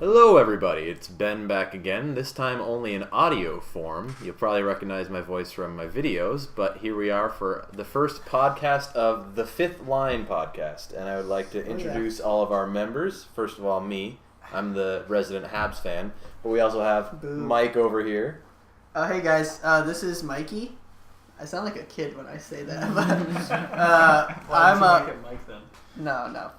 Hello everybody, it's Ben back again, this time only in audio form. You'll probably recognize my voice from my videos, but here we are for the first podcast of the Fifth Line podcast, and I would like to introduce all of our members. First of all, me. I'm the resident Habs fan, but we also have Mike over here. Hey guys, this is Mikey. I sound like a kid when I say that, but I'm a... Mike then? No.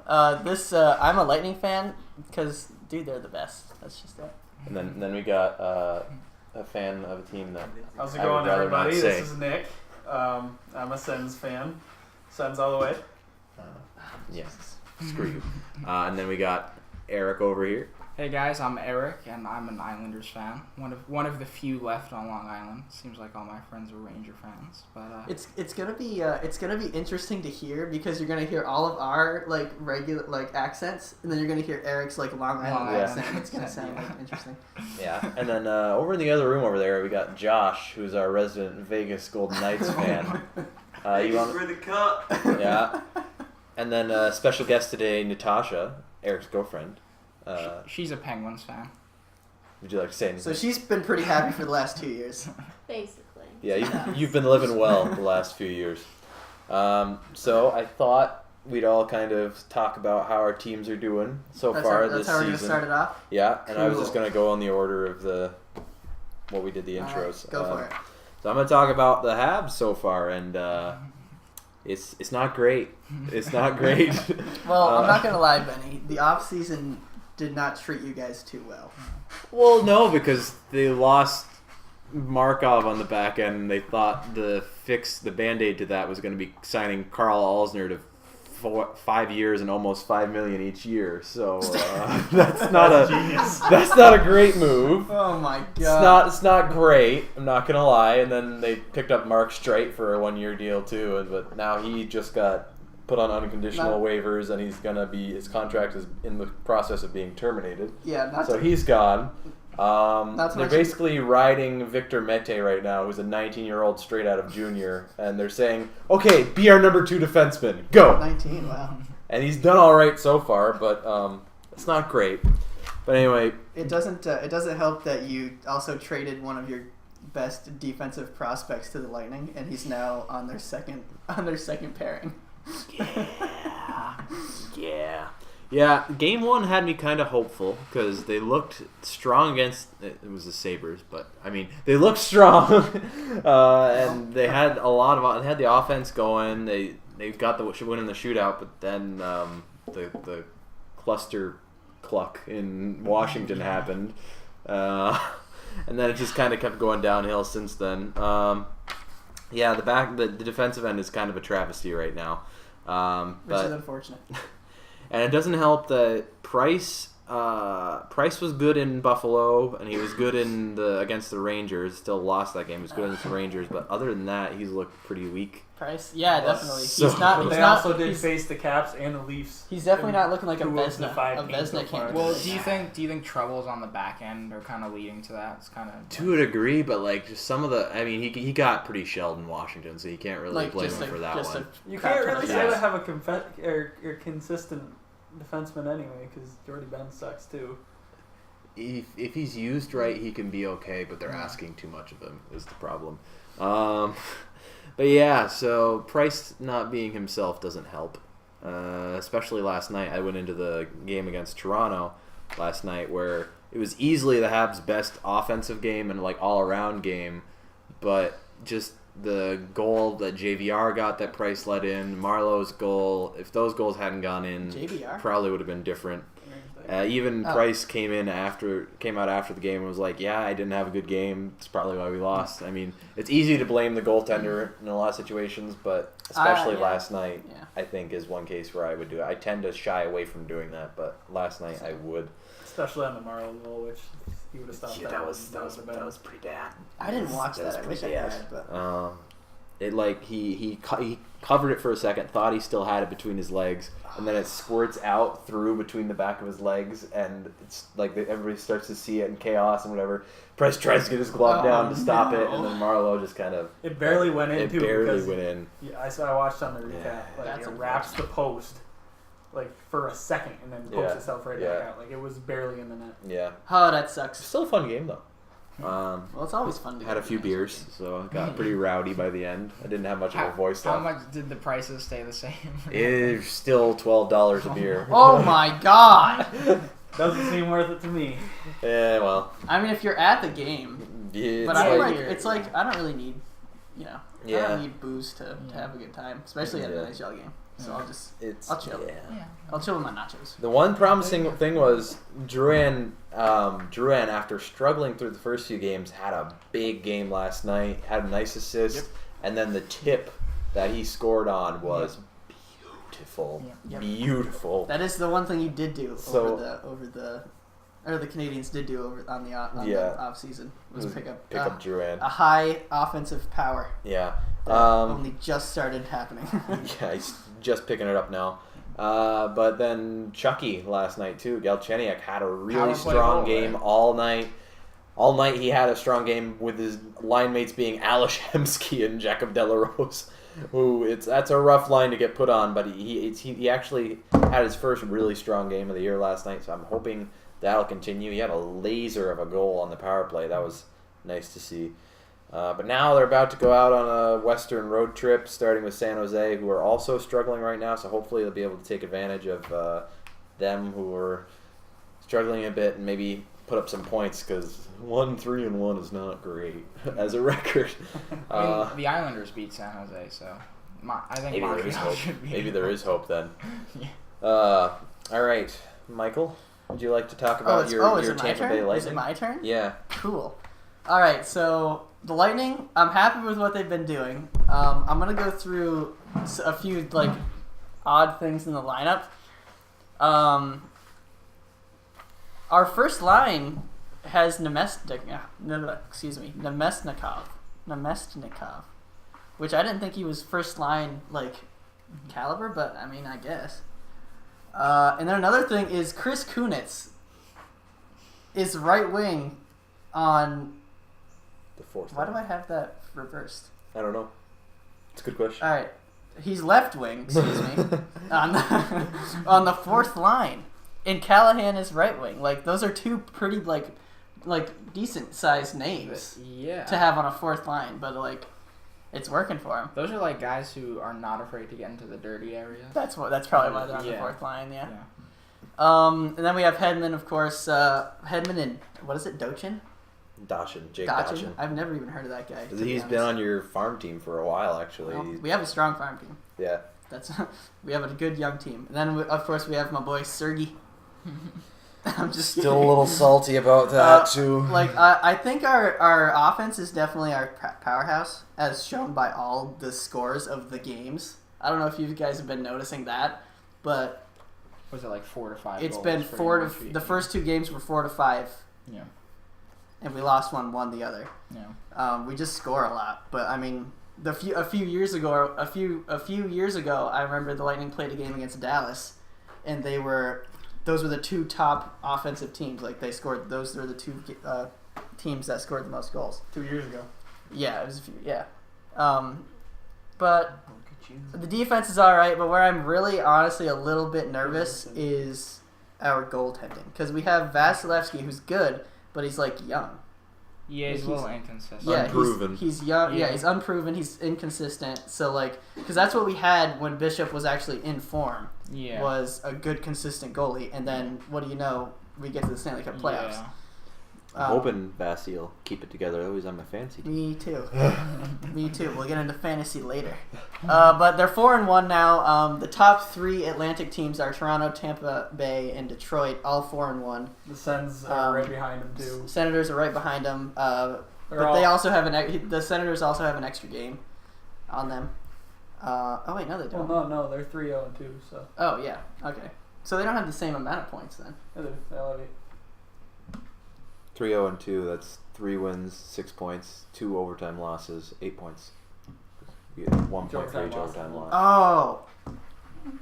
I'm a Lightning fan because, dude, they're the best. That's just it. And then we got a fan of a team that How's it I would going, rather everybody? not say. This is Nick. I'm a Sens fan. Sens all the way. Yes, screw you. And then we got Eric over here. Hey guys, I'm Eric, and I'm an Islanders fan. One of the few left on Long Island. Seems like all my friends are Ranger fans, but It's gonna be interesting to hear because you're gonna hear all of our regular accents, and then you're gonna hear Eric's Long Island accent. It's gonna sound interesting. Yeah, and then over in the other room over there, we got Josh, who's our resident Vegas Golden Knights fan. You want for the cup? Yeah, and then special guest today, Natasha, Eric's girlfriend. she's a Penguins fan. Would you like to say anything? So she's been pretty happy for the last 2 years. Basically. Yeah, you've been living well the last few years. So I thought we'd all kind of talk about how our teams are doing so far this season. That's how we're gonna start it off. Yeah, and I was Cool. just gonna go in the order of what we did the All right, intros. go for it. So I'm gonna talk about the Habs so far, and it's not great. It's not great. Well, I'm not gonna lie, Benny. The off season did not treat you guys too well. Well, no, because they lost Markov on the back end, and they thought the Band-Aid to that was going to be signing Carl Alsner to 5 years and almost $5 million each year. So that's not a great move. Oh my god! It's not great. I'm not gonna lie. And then they picked up Mark Streit for a 1-year deal too, but now he just got put on unconditional waivers, and his contract is in the process of being terminated. Yeah, so he's gone. Not They're basically riding Victor Mete right now, who's a 19-year-old straight out of junior, and they're saying, "Okay, be our number 2 defenseman, go." 19, wow. And he's done all right so far, but it's not great. But anyway, It doesn't help that you also traded one of your best defensive prospects to the Lightning, and he's now on their second pairing. Yeah. Game 1 had me kind of hopeful because they looked strong against. It was the Sabres, but I mean they looked strong, and they had they had the offense going. They got the win in the shootout, but then the cluster cluck in Washington happened, and then it just kind of kept going downhill since then. Yeah, the defensive end is kind of a travesty right now. Which is unfortunate. And it doesn't help that Price was good in Buffalo, and he was good against the Rangers. Still lost that game. He was good against the Rangers, but other than that, he's looked pretty weak. Price, yeah, definitely. They also did face the Caps and the Leafs. He's definitely not looking like a Two of the Vezina. five A games so Vezina far. can't. Well, do you think troubles on the back end are kind of leading to that? It's kind of To a degree, but just some of he got pretty shelled in Washington, so you can't really blame him for that one. You can't really say to have a consistent defenseman anyway, because Jordy Ben sucks too. If he's used right, he can be okay, but they're asking too much of him is the problem. But yeah, so Price not being himself doesn't help. Especially last night. I went into the game against Toronto last night where it was easily the Habs' best offensive game and all-around game, but just the goal that JVR got that Price let in, Marlowe's goal, if those goals hadn't gone in, JVR? probably would have been different. Price came out after the game and was like, "Yeah, I didn't have a good game. It's probably why we lost." I mean, it's easy to blame the goaltender in a lot of situations, but especially last night, I think is one case where I would do it. I tend to shy away from doing that, but last night I would. Especially on the Marlowe goal, which he would have stopped. Yeah, that was pretty bad. I didn't watch that. I wish I had, but he covered it for a second, thought he still had it between his legs, and then it squirts out through between the back of his legs, and it's like everybody starts to see it in chaos and whatever. Price tries to get his glove down to stop it, and then Marlowe just kind of... It barely went in, It too. barely went in. Yeah, I watched on the recap. Yeah. It wraps the post, like for a second and then pokes itself right back out. Like it was barely in the net. Yeah. Oh, that sucks. Still a fun game though. Well, it's always fun to had a few beers, so I got pretty rowdy by the end. I didn't have much of a voice How left. much did the prices stay the same? It's still $12 a beer. Oh my god! Doesn't seem worth it to me. Yeah, well. I mean, if you're at the game, It's but it's like I don't really need, I Yeah. don't need booze to have a good time, especially at an NHL game. So I'll chill. Yeah. I'll chill with my nachos. The one promising thing was Drouin, after struggling through the first few games, had a big game last night, had a nice assist, and then the tip that he scored on was beautiful. Yep. Beautiful. That is the one thing he did do the Canadians did do on the off season was pick up Drouin. a high offensive power. Yeah. That only just started happening. Yeah, he's just picking it up now. But then Chucky last night too. Galchenyuk had a really strong game all night. All night he had a strong game with his line mates being Ales Hemsky and Jacob Delarose, who that's a rough line to get put on. But he actually had his first really strong game of the year last night. So I'm hoping that'll continue. He had a laser of a goal on the power play. That was nice to see. But now they're about to go out on a Western road trip, starting with San Jose, who are also struggling right now. So hopefully they'll be able to take advantage of them, who are struggling a bit, and maybe put up some points, because 1-3-1 is not great as a record. I mean, the Islanders beat San Jose, so I think maybe there is hope. Maybe there is hope then. All right, Michael, would you like to talk about your Tampa Bay Lightning? Is it my turn? Yeah. Cool. All right, so the Lightning, I'm happy with what they've been doing. I'm gonna go through a few odd things in the lineup. Our first line has Nemestnikov, which I didn't think he was first line caliber, but I mean I guess. And then another thing is Chris Kunitz is right wing on. The fourth. Why do I have that reversed? I don't know. It's a good question. All right, he's left wing. Excuse me. on the fourth line, and Callahan is right wing. Those are two pretty decent sized names. To have on a fourth line, but it's working for him. Those are guys who are not afraid to get into the dirty area. That's probably why they're on the fourth line. Yeah. And then we have Hedman, of course. Hedman and what is it, Dochin? Jake Dachin. I've never even heard of that guy. He's been on your farm team for a while, actually. Well, we have a strong farm team. Yeah. We have a good young team. And then, of course, we have my boy Sergey. I'm just still a little salty about that, too. I think our offense is definitely our powerhouse, as shown by all the scores of the games. I don't know if you guys have been noticing that, but... Was it 4 to 5 It's goals been 4 to... The first two games were 4 to 5. Yeah. And we lost one, won the other. Yeah. We just score a lot, but I mean, a few years ago, I remember the Lightning played a game against Dallas, and those were the two top offensive teams. They scored; those were the two teams that scored the most goals 2 years ago. Yeah, it was a few. Yeah, but the defense is all right. But where I'm really, honestly, a little bit nervous is our goaltending, because we have Vasilevsky, who's good. But he's young. Yeah, he's a little inconsistent. Yeah, unproven. He's young. Yeah, he's unproven. He's inconsistent. So because that's what we had when Bishop was actually in form. Yeah. Was a good, consistent goalie, and then what do you know? We get to the Stanley Cup playoffs. Yeah. I'm hoping Vasil keep it together. Though he's on my fantasy team. Me too. Me too. We'll get into fantasy later. But they're 4-1 now. The top three Atlantic teams are Toronto, Tampa Bay, and Detroit. All 4-1. The Sens are right behind them too. Senators are right behind them. But they also have the Senators also have an extra game on them. Oh wait, no, they don't. Well, no, they're 3-0-2. So. Oh yeah. Okay. So they don't have the same amount of points then. Yeah, they love it. 3-0-2. That's 3 wins, 6 points, 2 overtime losses, 8 points. We get 1 point for each overtime loss. Oh.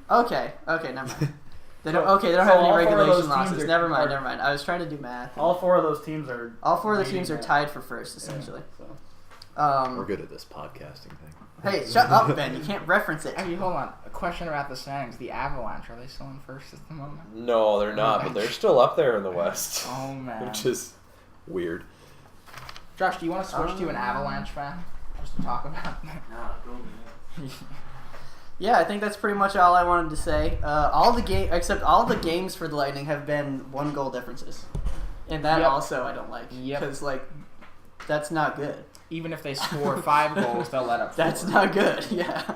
Okay. Never mind. They don't. Okay, they don't have any regulation losses. Never mind. I was trying to do math. All 4 of those teams are. All 4 of the teams are tied for first, essentially. Yeah, so. We're good at this podcasting thing. Hey, shut up, Ben. You can't reference it. Hey, hold on. A question about the standings. The Avalanche, are they still in first at the moment? No, they're not, but they're still up there in the West. Oh, man. Which is weird. Josh, do you want to switch to an Avalanche fan? Just to talk about that. Yeah, I think that's pretty much all I wanted to say. All the games for the Lightning have been 1-goal differences, and that also I don't like because that's not good. Even if they score 5 goals, they'll let up 4. That's not good. Yeah.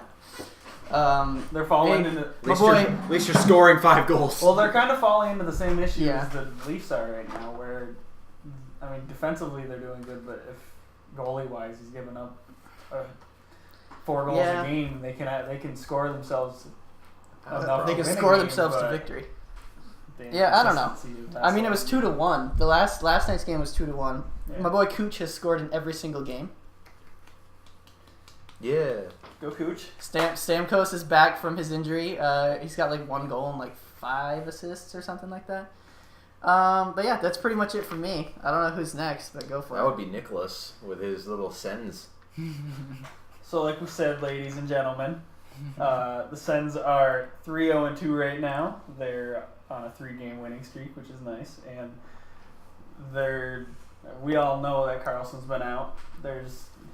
They're falling into. At least you're scoring 5 goals. Well, they're kind of falling into the same issue Yeah. as the Leafs are right now, where, I mean, defensively they're doing good, but if goalie-wise he's giving up 4 goals a game, they can score themselves. They can score themselves to victory. Yeah, I don't know. I mean, it was 2-1. The last night's game was 2-1. Yeah. My boy Cooch has scored in every single game. Yeah. Go Cooch. Stamkos is back from his injury. He's got 1 goal and 5 assists or something like that. But yeah, that's pretty much it for me. I don't know who's next, but go for it. That would be Nicholas with his little Sens. So, like we said, ladies and gentlemen, the Sens are 3-0-2 right now. They're on a 3-game winning streak, which is nice, and we all know that Carlson's been out.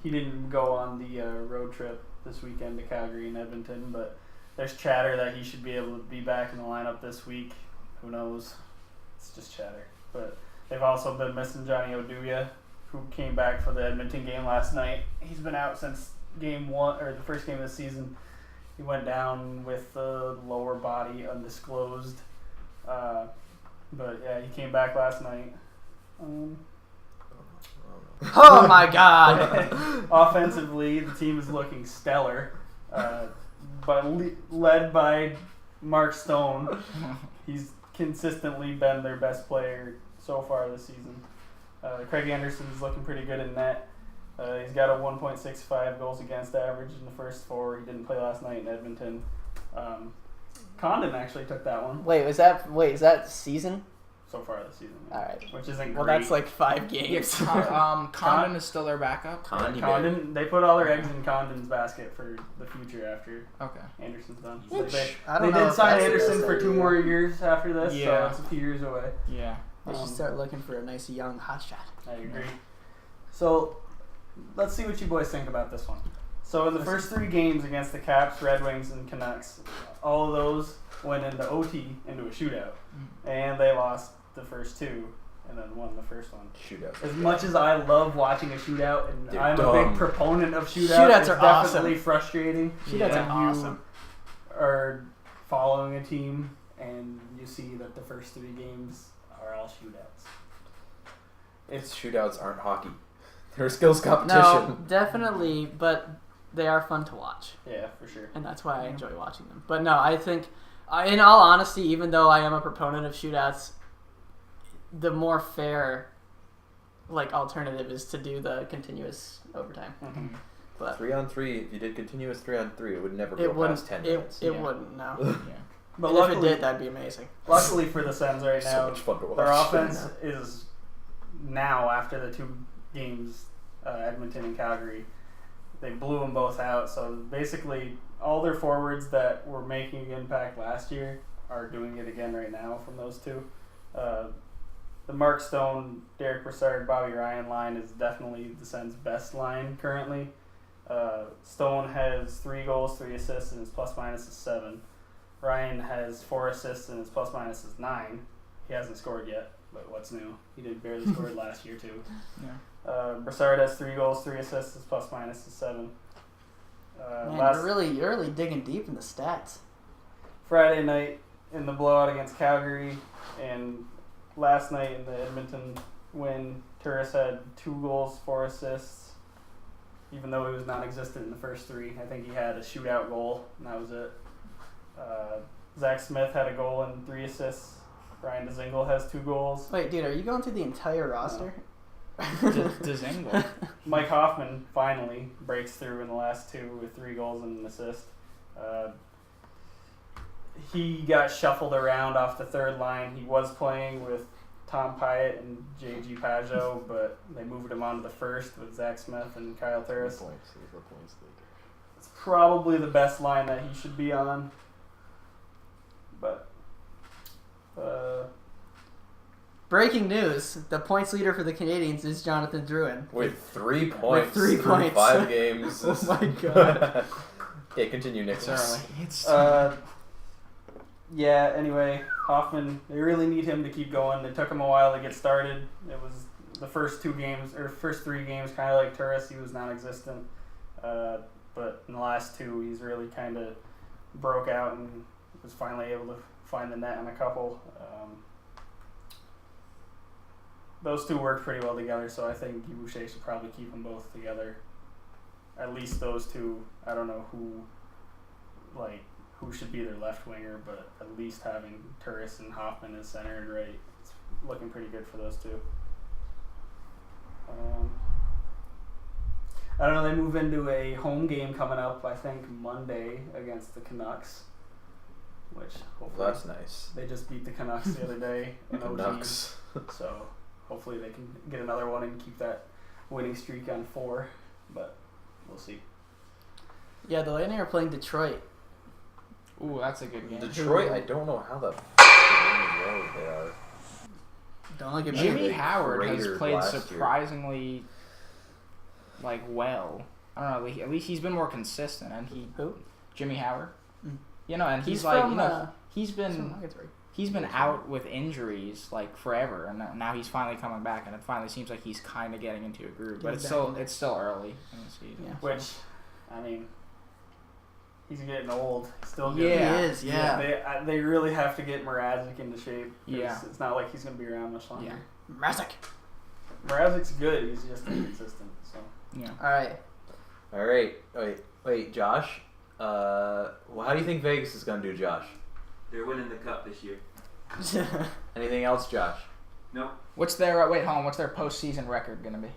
He didn't go on the road trip this weekend to Calgary and Edmonton, but there's chatter that he should be able to be back in the lineup this week. Who knows? It's just chatter. But they've also been missing Johnny Oduya, who came back for the Edmonton game last night. He's been out since game 1 or the first game of the season. He went down with a lower body undisclosed. But yeah, he came back last night. Oh my God! Offensively, the team is looking stellar, but led by Mark Stone. He's consistently been their best player so far this season. Craig Anderson's looking pretty good in net. He's got a 1.65 goals against average in the first 4. He didn't play last night in Edmonton. Condon actually took that one. Is that season? So far this season. All right. Which isn't Well, great. that's 5 games. Condon is still their backup. Condon, they put all their eggs in Condon's basket for the future after Okay. Anderson's done. Which, They did sign Anderson for 2 more years after this, Yeah. so it's a few years away. Yeah. They should start looking for a nice young hotshot. I agree. So, let's see what you boys think about this one. So, in the first 3 games against the Caps, Red Wings, and Canucks, all of those went into OT, into a shootout. And they lost the first 2 and then won the first one. Shootout. As much as I love watching a shootout, and They're I'm a dumb. big proponent of shootouts, Shootouts it's are awesome. definitely frustrating. Shootouts when are awesome. You are following a team and you see that the first 3 games are all shootouts. Shootouts aren't hockey. They're a skills competition. No, definitely, but they are fun to watch. Yeah, for sure. And that's why I enjoy watching them. But no, I think, in all honesty, even though I am a proponent of shootouts, the more fair, alternative is to do the continuous overtime. Mm-hmm. But 3-on-3. If you did continuous 3-on-3, it would never it go wouldn't. past 10 It minutes. wouldn't. No. Yeah. But And luckily, if it did, that'd be amazing. luckily for the Sens right So now, much fun to watch. their offense is now, after the 2 games, Edmonton and Calgary, they blew them both out. So basically, all their forwards that were making an impact last year are doing it again right now from those 2. The Mark Stone, Derek Brassard, Bobby Ryan line is definitely the Sens' best line currently. Stone has 3 goals, 3 assists, and his plus-minus is 7. Ryan has 4 assists, and his plus-minus is 9. He hasn't scored yet, but what's new? He did barely scored last year, too. Yeah. Brassard has 3 goals, 3 assists, his plus-minus is 7. Man, you're really digging deep in the stats. Friday night in the blowout against Calgary, and last night in the Edmonton win, Turris had 2 goals, 4 assists, even though he was non-existent in the first 3. I think he had a shootout goal, and that was it. Zach Smith had a goal and 3 assists. Ryan Dzingel has 2 goals. Wait, dude, are you going through the entire roster? Dzingel. Mike Hoffman finally breaks through in the last 2 with 3 goals and an assist. He got shuffled around off the 3rd line. He was playing with Tom Pyatt and J.G. Pajot, but they moved him onto the 1st with Zach Smith and Kyle Turris. it's probably the best line that he should be on. But Breaking news: the points leader for the Canadiens is Jonathan Drouin. With 3 points. With 3 through points. 5 games. Oh my god. Okay, continue, It's Nicholas. early. It's yeah. Anyway, Hoffman. They really need him to keep going. It took him a while to get started. It was the first 3 games, kind of like Turris. He was non-existent. But in the last 2, he's really kind of broke out and was finally able to find the net on a couple. Those 2 worked pretty well together, so I think Guy Boucher should probably keep them both together. At least those 2. I don't know who should be their left winger, but at least having Turris and Hoffman as center and right, it's looking pretty good for those 2. I don't know, they move into a home game coming up, I think, Monday against the Canucks, which hopefully That's nice. they just beat the Canucks the other day in OT, Canucks. so hopefully they can get another one and keep that winning streak on 4, but we'll see. Yeah, the Lightning are playing Detroit. ooh, that's a good game. Detroit, I don't know how the road they are. Don't look at me. Jimmy They Howard has cratered played last year. surprisingly well. I don't know. At least he's been more consistent, and Who? Jimmy Howard. Mm. And he's from, he's been he's been out with injuries like forever, and now he's finally coming back, and it finally seems like he's kind of getting into a groove. But Getting it's still early in the season. Yeah. Which, I mean, he's getting old. Still good. Yeah. He is, yeah. They really have to get Mrazek into shape. 'Cause Yeah. It's not like he's going to be around much longer. Yeah. Mrazek. Mrazek's good. He's just inconsistent. So. Yeah. All right. Wait, Josh. Well, how do you think Vegas is going to do, Josh? They're winning the cup this year. Anything else, Josh? No, What's their what's their postseason record gonna be?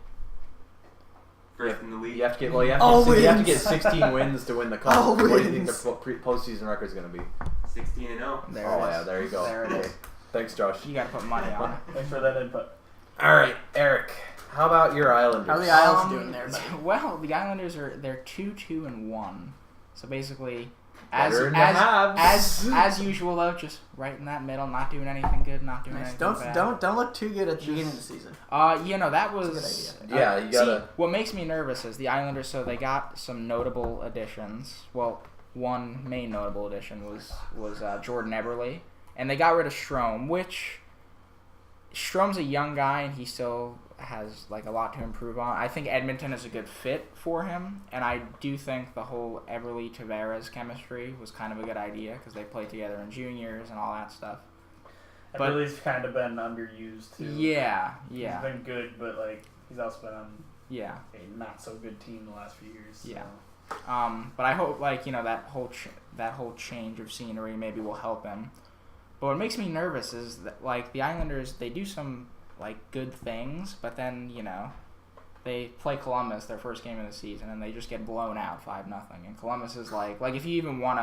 first in the league. You have to get you have to get 16 wins to win the cup. All What do you think wins. the postseason record is going to be? 16-0. There Oh it is. yeah, there you go. There it Okay. is. Thanks, Josh. You gotta put money on it. Thanks for that input. All right, Eric. How about your Islanders? How are the Isles doing there, buddy? Well, the Islanders they're 2-2-1. So basically, as Better than the Habs. as usual though, just right in that middle, not doing anything good, not doing Nice. anything bad. Don't look too good at the beginning of the season. That was That's a good Yeah, you gotta. See, what makes me nervous is the Islanders. So they got some notable additions. Well, one main notable addition was Jordan Eberle, and they got rid of Strome, which Strome's a young guy and he still has like a lot to improve on. I think Edmonton is a good fit for him, and I do think the whole Eberle Tavares chemistry was kind of a good idea because they played together in juniors and all that stuff. But- Eberle's kind of been underused too. Yeah. He's been good, but he's also been on Yeah. a not so good team the last few years. So. Yeah. But I hope that whole change of scenery maybe will help him. But what makes me nervous is that the Islanders, they do some good things, but then they play Columbus their first game of the season and they just get blown out 5-0. And Columbus is like if you even want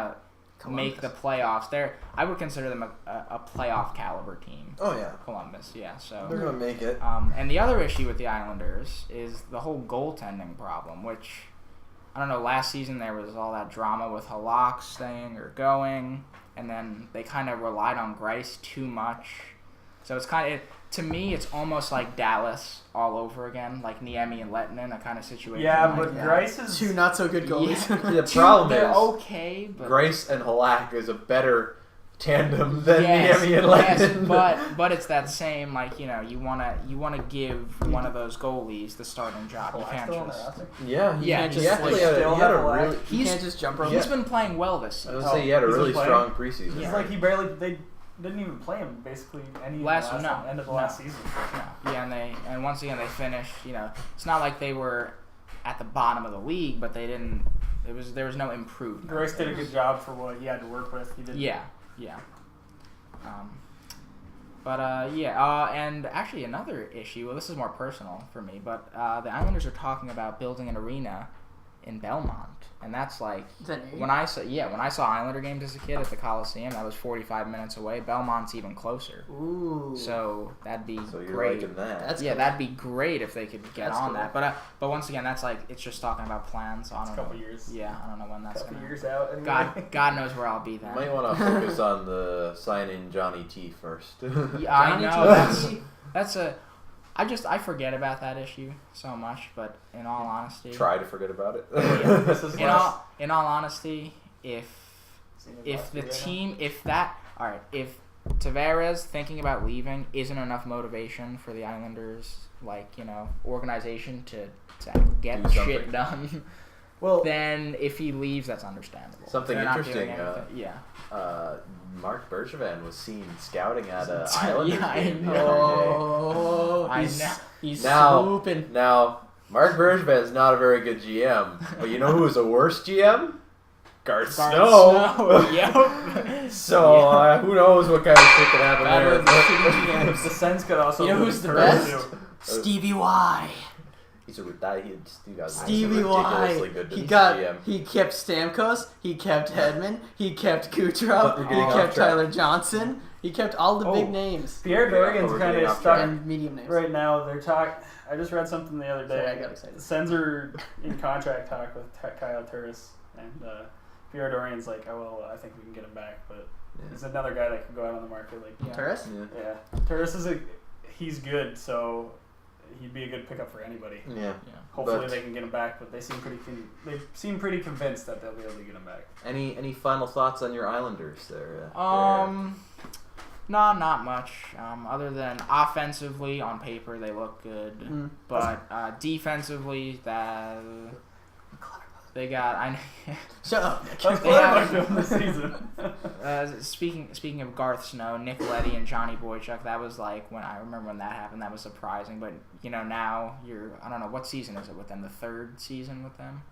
to make the playoffs, I would consider them a playoff caliber team. Oh yeah, Columbus, yeah. So they're gonna make it. and the other issue with the Islanders is the whole goaltending problem, which I don't know. Last season there was all that drama with Halak staying or going, and then they kind of relied on Greiss too much. So it's to me, it's almost like Dallas all over again, like Niemi and Lettinen, a kind of situation. Yeah, like but that. Grice is 2 not so good goalies. The problem They're is okay, but Grace and Halak is a better tandem than yes, Niemi and yes, Lennon. but it's that same you wanna give one of those goalies the starting job. You can't still on the just. roster? Yeah, Yeah, he just actually still had a have Halak. really. You He's can't just jump over. he's been playing well this I season. was gonna say he had a he's been really playing? strong preseason. He's Yeah. he they didn't even play him basically end of the last season. No. Yeah, and once again they finished. It's not like they were at the bottom of the league, but they didn't. There was no improvement. Grice did a good job for what he had to work with. He did. Yeah. And actually another issue. Well, this is more personal for me, but the Islanders are talking about building an arena in Belmont, and that's like Is that near you? when I saw Islander games as a kid at the Coliseum, that was 45 minutes away. Belmont's even closer, Ooh. so that'd be So you're great. liking that. That's Yeah, cool. that'd be great if they could get That's on cool. that. But once again, that's like it's just talking about plans. So I It's a don't couple know. years. Yeah, I don't know when that's couple gonna. years out. Anyway. God knows where I'll be You then. might want to focus on the signing Johnny T first. Yeah, I Johnny know T. that's a. I forget about that issue so much, but in all honesty, Try to forget about it. This is in all honesty, if last the year, team, if Tavares thinking about leaving isn't enough motivation for the Islanders, organization to get Do something. shit done, Well, then if he leaves, that's understandable. Something They're not doing interesting, anything- yeah. Mark Bergevin was seen scouting at an Islanders Yeah, I game the know. other day. Oh, I he's, know. he's Now- swooping. Now, Mark Bergevin is not a very good GM, but you know who is a worse GM? Garth Snow. Yep. So who knows what kind of shit could happen Battle there. of the shitty GMs. the Sens could also. You know lose who's the Turris, best? too. Stevie Y. Stevie ridiculously Y. good He GM. he kept Stamkos. He kept Hedman. He kept But they're Kucherov. getting He off kept track. Tyler Johnson. He kept all the big names Pierre Dorian's we're kind getting of off stuck track. and medium names. right now. They're I just read something the other day. Sorry, I got excited. The Sens are in contract talk with Kyle Turris, and Pierre Dorian's like, oh well, I think we can get him back, but there's another guy that could go out on the market. Like, Yeah. Turris? Yeah. yeah, Turris he's good, so he'd be a good pickup for anybody. Yeah. Hopefully But- they can get him back, but they seem pretty convinced that they'll be able to get him back. Any final thoughts on your Islanders there? No, not much. Other than offensively, on paper they look good, but defensively, they got. Shut up. That's They what have- I'm doing this season. Speaking of Garth Snow, Nick Leddy and Johnny Boychuk, that was like when I remember when that happened. That was surprising, but now I don't know what season is it with them. The third season with them.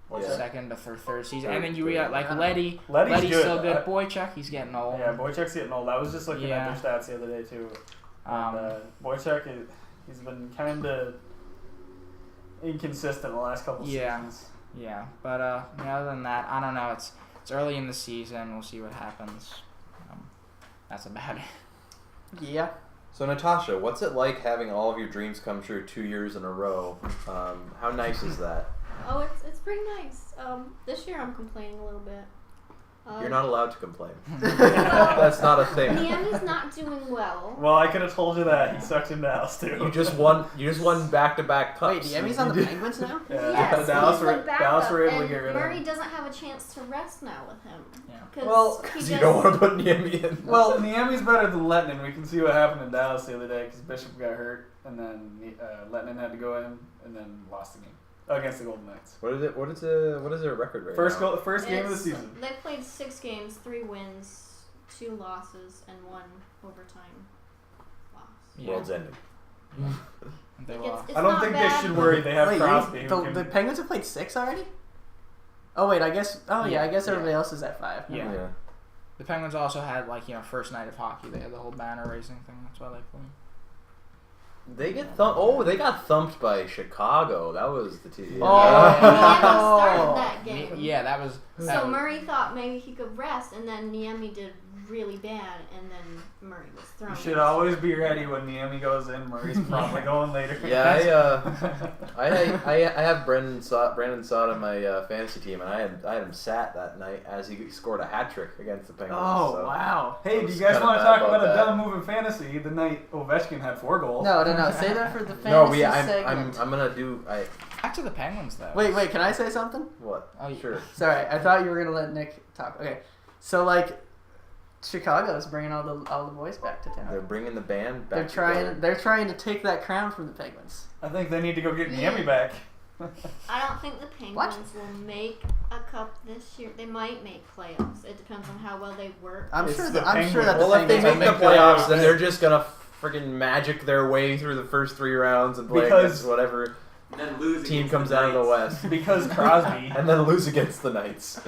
What's Yeah. that? Second to third season, Third, and then you third. got like Yeah. Leddy's Letty's good. still good. Boychuk, he's getting old. Yeah, Boychuk's getting old. I was just looking Yeah. at their stats the other day too. Um, And, Boychuk, he's been kind of inconsistent the last couple Yeah. seasons. Yeah, but other than that, I don't know. It's early in the season. We'll see what happens. That's about it. Yeah. So Natasha, what's it like having all of your dreams come true 2 years in a row? How nice is that? Oh, it's pretty nice. This year I'm complaining a little bit. You're not allowed to complain. That's not a thing. Miami's not doing well. Well, I could have told you that. He sucked in Dallas too. You just won back-to-back cups. Wait, Miami's on the Penguins now? Yeah. Yes, Dallas he's were the backup, Dallas were able to and get rid of Murray him. doesn't have a chance to rest now with him. Yeah. Because You don't want to put Niemi in. Well, Niemi's better than Lettinen. We can see what happened in Dallas the other day because Bishop got hurt, and then Lettinen had to go in, and then lost the game against the Golden Knights. What is their record right First now? game of the season. They played 6 games, 3 wins, 2 losses, and 1 overtime loss. Yeah. World's ending. They Like, lost. it's I don't not think bad, they should but- worry. They have Wait, Crosby. the, who can, the Penguins have played 6 already? Oh, wait, I guess everybody else is at 5. Yeah. The Penguins also had first night of hockey. They had the whole banner raising thing. That's why they played. They get thumped. Oh, they got thumped by Chicago. That was the team. Miami Oh. started that game. Yeah, that was. So Murray thought maybe he could rest, and then Niemi did really bad, and then Murray was thrown. you should always be ready when Niemi goes in. Murray's probably going later. Yeah, I have Brandon Sott on my fantasy team, and I had him sat that night as he scored a hat trick against the Penguins. Oh, so. wow. Hey, do was you guys kinda want to bad talk about a that. dumb move in fantasy? The night Ovechkin had 4 goals. No, say that for the fantasy No, I'm segment. gonna do. Back to the Penguins though. Wait, can I say something? What? Oh, Sure. Sorry, I thought you were gonna let Nick talk. Okay, so Chicago's bringing all the boys back to town. They're bringing the band back. They're trying to take that crown from the Penguins. I think they need to go get Niemi back. I don't think the Penguins will make a cup this year. They might make playoffs. It depends on how well they work. I'm It's sure the that the Well, if they Penguins make will the make playoffs, playoffs. then they're just gonna freaking magic their way through the first 3 rounds and play Because- against whatever And then lose team against comes the out of the Knights. West, Because Crosby. and then lose against the Knights.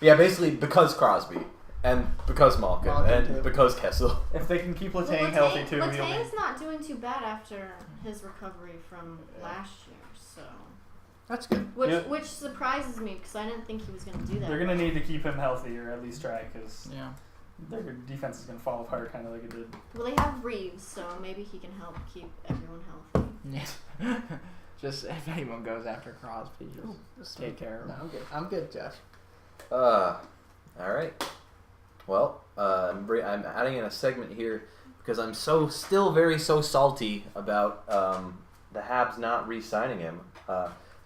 Yeah, basically because Crosby, and because Malkin, Malkin, and too. because Kessel. If they can keep Well, Letang healthy too, he'll Letang's be. not doing too bad after his recovery from last year. So That's good. Which surprises me because I didn't think he was going to do that. They're going to need to keep him healthy, or at least try, because Yeah. their defense is going to fall apart kind of like it did. Well, they have Reeves, so maybe he can help keep everyone healthy. Yeah. Just if anyone goes after Crosby, just take care of No, him. I'm good. I'm good, Josh. All right. Well, I'm adding in a segment here because I'm still very salty about the Habs not re-signing him.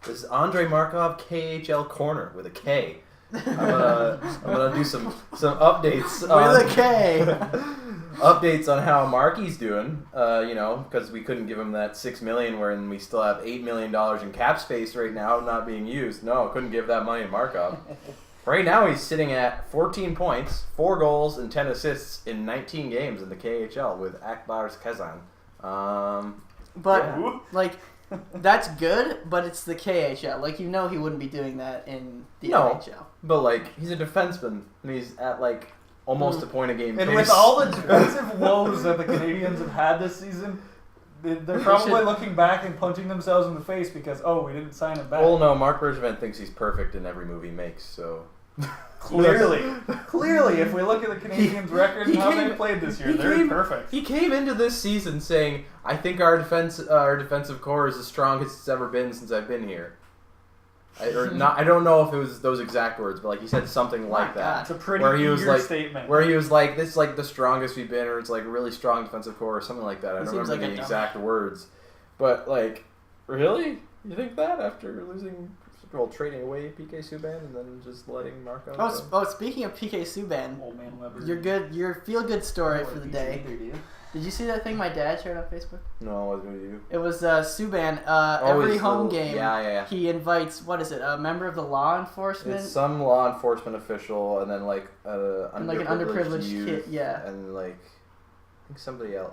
This is Andrei Markov KHL Corner with a K. I'm gonna do some updates With a K. updates on how Marky's doing. Because we couldn't give him that $6 million, wherein we still have $8 million in cap space right now, not being used. No, couldn't give that money to Markov. Right now, he's sitting at 14 points, 4 goals, and 10 assists in 19 games in the KHL with Akbars Kazan. But like, that's good. But it's the KHL. Like, he wouldn't be doing that in the NHL. But like, he's a defenseman, and he's at like almost a point a game And pace. with all the defensive woes that the Canadians have had this season, they're probably looking back and punching themselves in the face because, we didn't sign him back. Well, no, Mark Bergevin thinks he's perfect in every move he makes, so... Clearly, if we look at the Canadians' record and how they played this year, they're perfect. He came into this season saying, "I think our defensive core is the strongest it's ever been since I've been here." I don't know if it was those exact words, but like he said something like that. It's a pretty statement. Where he was like, "This is like the strongest we've been," or it's like a really strong defensive core, or something like that. I don't remember the exact words, but like, really, you think that after losing? Well, trading away PK Subban and then just letting Markov go? Speaking of PK Subban, Old man Weber. your feel-good story for the day. Did you see that thing my dad shared on Facebook? No, I wasn't with you. It was Subban. Every home game, yeah. he invites, a member of the law enforcement? It's some law enforcement official, and then like and like an underprivileged youth, kid, yeah. and like I think somebody else,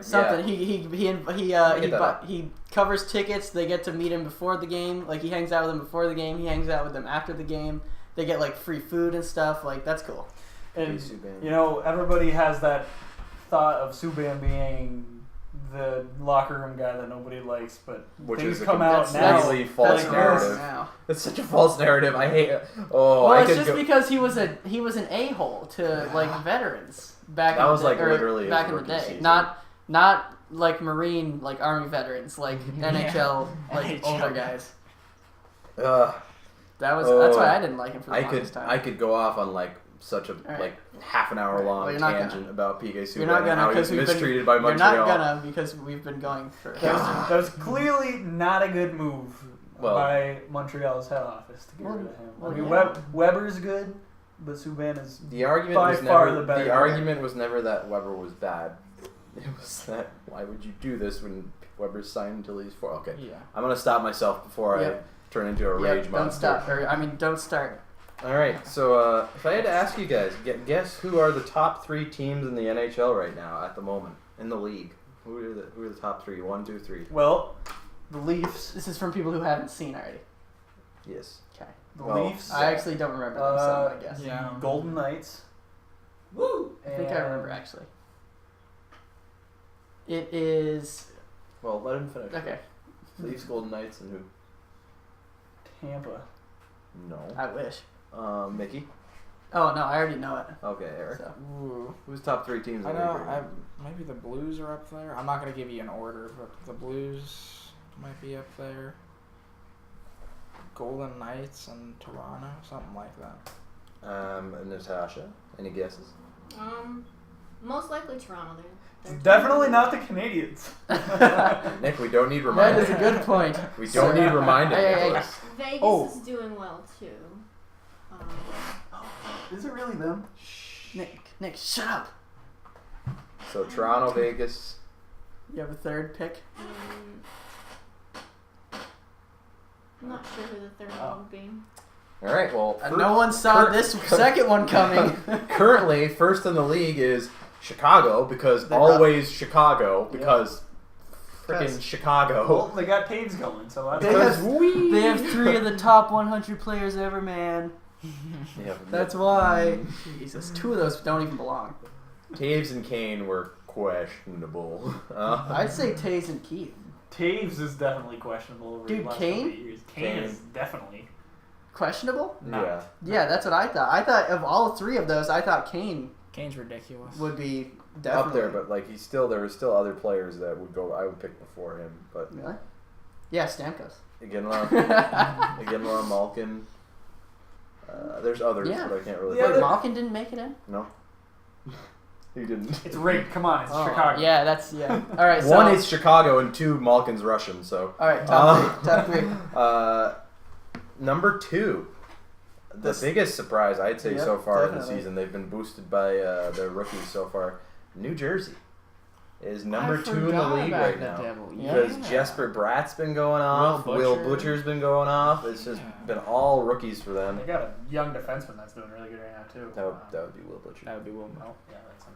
something. Yeah. He covers tickets. They get to meet him before the game. Like, he hangs out with them before the game. He hangs out with them after the game. They get like free food and stuff. Like, that's cool. And everybody has that thought of Subban being the locker room guy that nobody likes, but which things is come out now. False narrative. It's such a false narrative. I hate it. Because he was an a-hole to like veterans back in the day. Season. Not like Marine, like Army veterans, like NHL, like older guys. That's why I didn't like him for the longest time. I could go off on like such a half an hour long tangent about PK Subban and how he was mistreated by Montreal. You're not gonna, because we've been going for. That was clearly not a good move by Montreal's head office to get rid of him. Weber's good, but Subban is the argument by was far never the better. The argument was never that Weber was bad. It was that why would you do this when Weber's signed until he's 4? Okay, Yeah. I'm gonna stop myself before I turn into a rage monster. Don't start. All right, so if I had to ask you guys, guess who are the top 3 teams in the NHL right now at the moment in the league? Who are the top 3? 1, 2, 3. Well, the Leafs. This is from people who haven't seen already. Yes. Okay. The Well, Leafs. I actually don't remember them, so I guess. Yeah. Golden Knights. Woo! I think I remember actually. It is. Well, let him finish. Okay. Leafs, Golden Knights, and who? Tampa. No. I wish. Mickey. Oh no, I already know it. Okay, Eric. So. Ooh. Who's top 3 teams? I in the league know. right now? Maybe the Blues are up there. I'm not gonna give you an order, but the Blues might be up there. Golden Knights and Toronto, something like that. Natasha, any guesses? Most likely Toronto. They're Definitely not the Canadians. Nick, we don't need That reminding. is a good point. We don't need reminding. Hey. Nicholas. Vegas is doing well too. Is it really them? Nick, shut up. So Toronto, Vegas. You have a third pick? I'm not sure who the third one would be. All right. Well, No one saw this second one coming. Currently, first in the leave is Chicago because They're always Chicago because freaking Because- Chicago. Well, they got Taves going, so that's They have 3 of the top 100 players ever, man. Yeah, That's why. Jesus, 2 of those don't even belong. Taves and Kane were questionable. I'd say Taves and Keith. Taves is definitely questionable over Dude, the last Kane? couple of years. Kane is definitely Questionable? not. Yeah. Yeah, that's what I thought. I thought of all three of those, I thought Kane Kane's ridiculous. would be definitely Up there, but like there were still other players that I would pick before him. But Really? Yeah, Stamkos. Iginla, Malkin. There's others, Yeah. but I can't really. Yeah, Wait, Malkin didn't make it in? No. He didn't. It's rigged. Come on, it's Oh, Chicago. Yeah, that's All right, so One is Chicago and two Malkin's Russian. So. all right, top three. Number 2. The biggest surprise I'd say Yep, so far in definitely. the season. They've been boosted by their rookies so far. New Jersey is number 2 in the league right now. Because Jesper Bratt's been going off, Will Butcher's been going off. It's just been all rookies for them. They got a young defenseman that's doing really good right now too. That would be Will Butcher. That would be Will. Oh, yeah, that's him.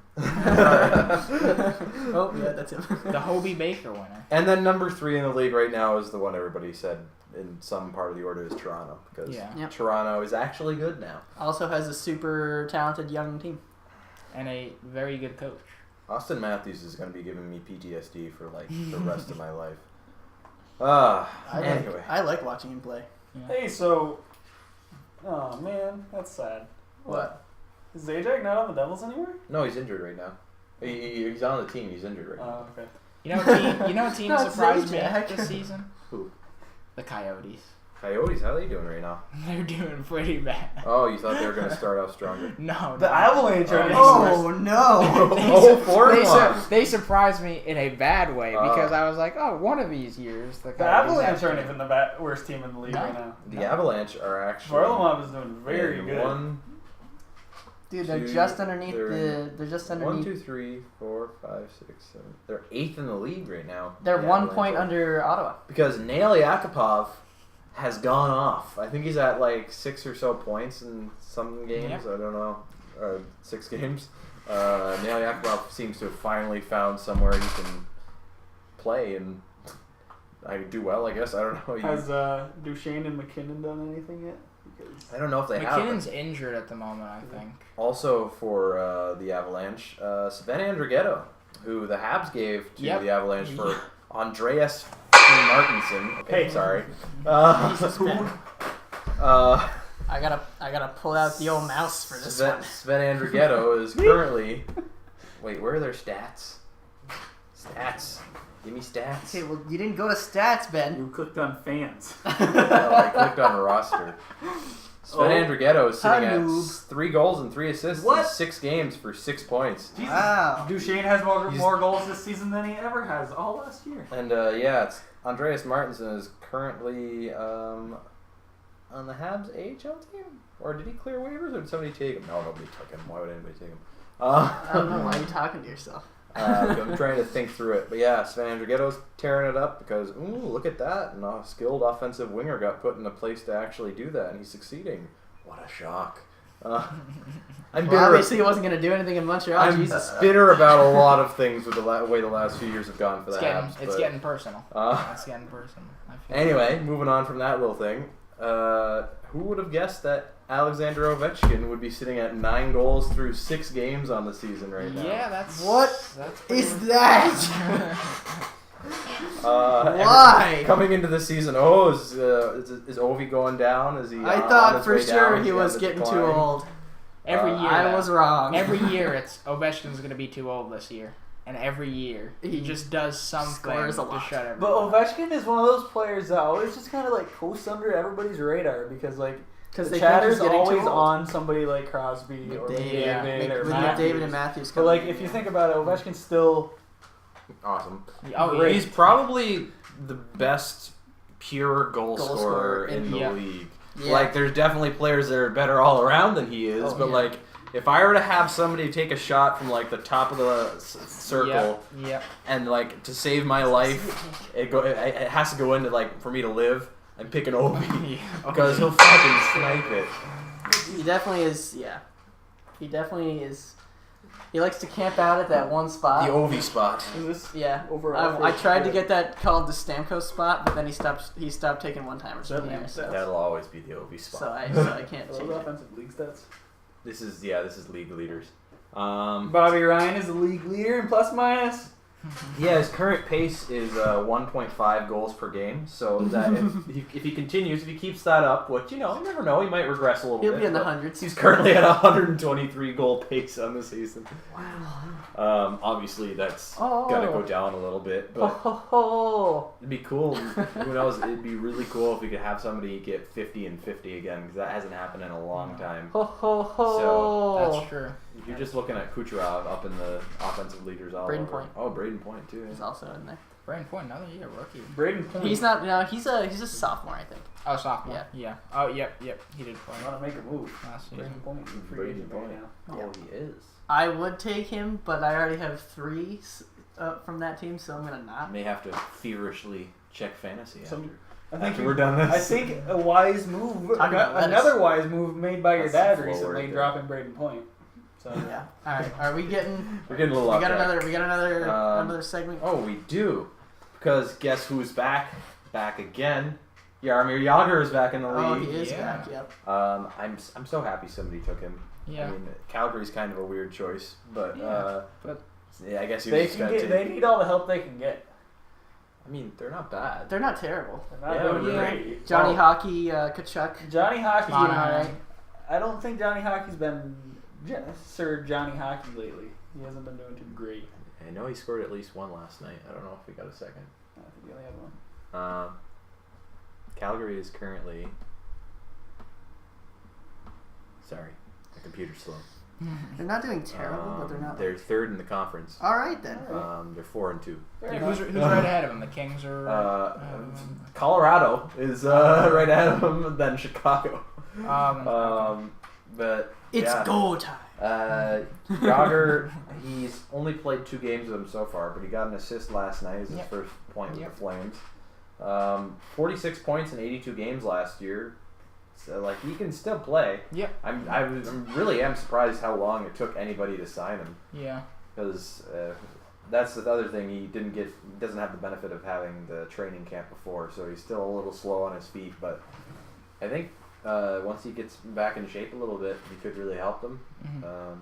Oh, yeah, that's him. The Hobie Baker winner. And then number 3 in the league right now is the one everybody said in some part of the order is Toronto. Because Yep. Toronto is actually good now. Also has a super talented young team. And a very good coach. Austin Matthews is going to be giving me PTSD for like the rest of my life. Anyway. I like watching him play. Hey, so, oh man, that's sad. What? Is Zajac not on the Devils anymore? No, he's injured right now. He's on the team. He's injured right now. Oh, okay. You know what team Not surprised me Zajac. this season? Who? The Coyotes. Coyotes, how are they doing right now? They're doing pretty bad. Oh, you thought they were going to start off stronger? No. The Avalanche are Oh, no. They surprised me in a bad way because I was like, oh, one of these years the The Coyotes Avalanche have aren't to- even the worst team in the league No. right now. The Avalanche are actually Varlamov is doing very in good. One, Dude, they're Two, just underneath they're they're just one, underneath. 2, 3, 4, 5, 6, 7. They're 8th in the league right now. They're The 1 Avalanche point are. under Ottawa. Because Nail Yakupov has gone off. I think he's at like 6 or so points in some games. Yep. I don't know. 6 games. Nail Yakupov seems to have finally found somewhere he can play and I do well, I guess. I don't know. Has Duchesne and McKinnon done anything yet? Because I don't know if they have. McKinnon's injured at the moment, I think. Also for the Avalanche, Sven Andrighetto, who the Habs gave to Yep. the Avalanche for Andreas Martinson. Okay, Hey. sorry. Jesus, man. I gotta pull out the old mouse for this one. Sven Andrighetto is currently. Wait, where are their stats? Stats. Give me stats. Okay, well, you didn't go to stats, Ben. you clicked on fans. Oh, I clicked on roster. Sven Andrighetto is sitting at noob. 3 goals and 3 assists What? in 6 games for 6 points. Jesus. Wow. Duchesne has He's- more goals this season than he ever has all last year. And it's Andreas Martinson is currently on the Habs AHL team? Or did he clear waivers or did somebody take him? No, nobody took him. Why would anybody take him? I don't know why you're talking to yourself. I'm trying to think through it. But yeah, Sven Andrighetto's tearing it up because, ooh, look at that. And a skilled offensive winger got put in a place to actually do that, and he's succeeding. What a shock. I'm Well, bitter. obviously, he wasn't gonna do anything in Montreal. I'm Jesus. bitter about a lot of things with the way the last few years have gone for the It's getting, Habs. it's but, getting personal. uh, It's getting personal. I feel Anyway, moving on from that little thing. Who would have guessed that Alexander Ovechkin would be sitting at 9 goals through 6 games on the season right now? Yeah, that's What That's is pretty- that? Why? Coming into the season, is Ovi going down? Is he? I on thought his for way sure down? he Is on was the getting too decline? old. Every year, I though. was wrong. Every year, it's Ovechkin's going to be too old this year, and every year he He just does something scores a to lot. shut everyone. But up. Ovechkin is one of those players that always just kind of like coasts under everybody's radar because like Because the they think chatter's he's getting always too old. on somebody like Crosby or McDavid, McDavid or with Matthews. McDavid and Matthews. But like coming in, if you yeah. think about it, Ovechkin's still Awesome. Oh, Great. He's probably the best pure goal Goal scorer scorer in the yeah. league. Yeah. Like, there's definitely players that are better all around than he is, Oh, but yeah. like, if I were to have somebody take a shot from like the top of the circle Yep. and like to save my life, it has to go into like for me to live. I'm picking Obi because he'll fucking snipe it. He definitely is. Yeah. He definitely is. He likes to camp out at that one spot. The Ovi spot. is this Yeah. overall. I tried to get that called the Stamkos spot, but then he stopped taking one timers from Seven there. So, stats. That'll always be the Ovi spot. so I can't Are change those it. offensive league stats. This is league leaders. Bobby Ryan is the league leader in plus minus. Yeah, his current pace is 1.5 goals per game. So that if he continues, if he keeps that up, which you never know, he might regress a little He'll bit. be in the but hundreds. He's currently at a 123 goal pace on the season. Wow. Obviously, that's gonna go down a little bit, but it'd be cool. Who knows? It'd be really cool if we could have somebody get 50 and 50 again, because that hasn't happened in a long time. So That's true. if you're just looking at Kucherov up in the offensive leaders all Braden over. Point. Oh, Braden Point too. He's also in there. Braden Point, another year rookie. Braden Point. He's not. No, he's a sophomore, I think. Oh, sophomore. Yeah. Oh, yep. He did play want to make a move. last year. Braden Point. is a free Braden agent right Point. now. Yeah. Oh, he is. I would take him, but I already have 3 from that team, so I'm gonna I not. may have to feverishly check fantasy Some- after, I think we're done this. I think a wise move, Talking about lettuce. another wise move made by your That's dad the flow recently, right there. dropping Braden Point. So Yeah. All right. Are we getting? We're getting a little We off got track. another Um, another segment. Oh, we do. Because guess who's back? Back again. Yarmir Yager is back in the Oh, league. he is yeah. back. Yep. I'm so happy somebody took him. Yeah. I mean, Calgary's kind of a weird choice, but Yeah, but- yeah, I guess he was they just can gonna get. take. They need all the help they can get. I mean, they're not bad. They're not terrible. They're not Yeah, doing yeah. great. Johnny Well, Hockey, Kachuk. Johnny Hockey's doing Monahan. alright. I don't think Johnny Hockey's been Sir Johnny Hockey lately. He hasn't been doing too great. I know he scored at least one last night. I don't know if we got a second. I think he only had one. Calgary is currently. Sorry, my computer's slow. They're not doing terrible, but they're not. They're third in the conference. All right then. They're 4-2. Fair Yeah, enough. who's right ahead of him? The Kings or Colorado is right ahead of them, then Chicago. But It's yeah. go time. Yager, he's only played 2 games with them so far, but he got an assist last night as his Yep. first point with Yep. the Flames. 46 points in 82 games last year. So, like, he can still play. Yep. I really am surprised how long it took anybody to sign him, Yeah. because that's the other thing. He doesn't have the benefit of having the training camp before, so he's still a little slow on his feet. But I think once he gets back in shape a little bit, he could really help them. Mhm.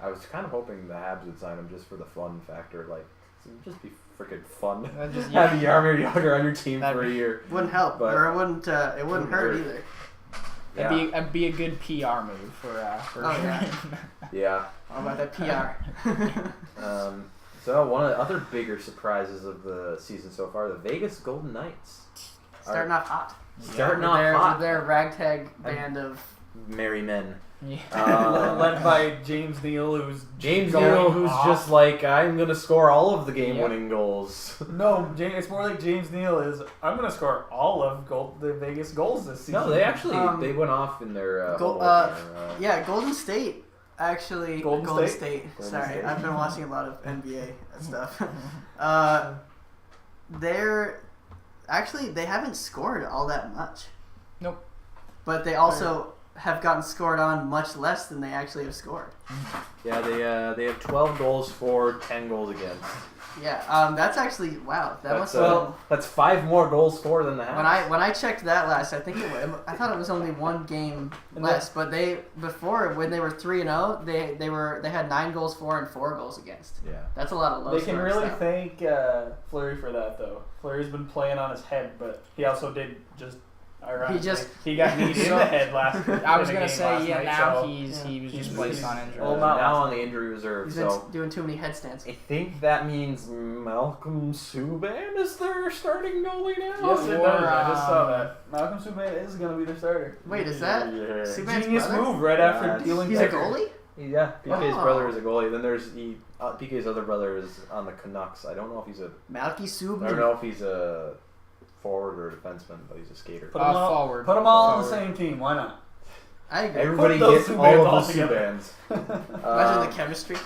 I was kind of hoping the Habs would sign him just for the fun factor, like it'd just be freaking fun That just- having Yarmir Yager on your team That'd for a be- year. Wouldn't help, But- or it wouldn't hurt hurt. either. Yeah, That'd be a good PR move for Oh, sure. yeah. yeah. How about that PR? So one of the other bigger surprises of the season so far, the Vegas Golden Knights. Starting off hot. Starting With off hot. With their ragtag band of. Merry men. Yeah. Led by James Neal, who's James going Neal, who's off. just like, I'm going to score all of the game-winning goals. No, it's more like James Neal is. I'm going to score all of the Vegas goals this season. No, they actually they went off in their home Yeah, Golden State. Actually, Golden State? Golden Sorry, State. I've been watching a lot of NBA stuff. They haven't scored all that much. Nope. But they also have gotten scored on much less than they actually have scored. Yeah, they have 12 goals for, 10 goals against. Yeah, that's actually wow. That That's, must have that's 5 more goals scored than the Habs. when I checked that last. I think I thought it was only 1 game less. But when they were 3-0, they had 9 goals for and 4 goals against. Yeah. That's a lot of low. They can scoring really stuff. thank Fleury for that, though. Fleury's been playing on his head, but he also did just. Ironically, he got kneed in the head last. I was in a gonna game say last yeah. night, Now so he was he's- just placed on injury. Well, not now last on the injury reserve, He's been so doing too many headstands. I think that means Malcolm Subban is their starting goalie now. Yes, it Or, does. I just saw that. Malcolm Subban is going to be their starter. Wait, is that Yeah. Subban's Genius brother? move right after Yes. dealing. He's a Decker. goalie? Yeah, PK's Oh. brother is a goalie. Then there's PK's other brother is on the Canucks. I don't know if he's Malky I Subban. don't know if he's a forward or defenseman, but he's a skater. Put 'em all, Forward. Put them all on the Forward. same team. Why not? I agree. Everybody Put those gets Subans all all of the together. Subans. Imagine the chemistry.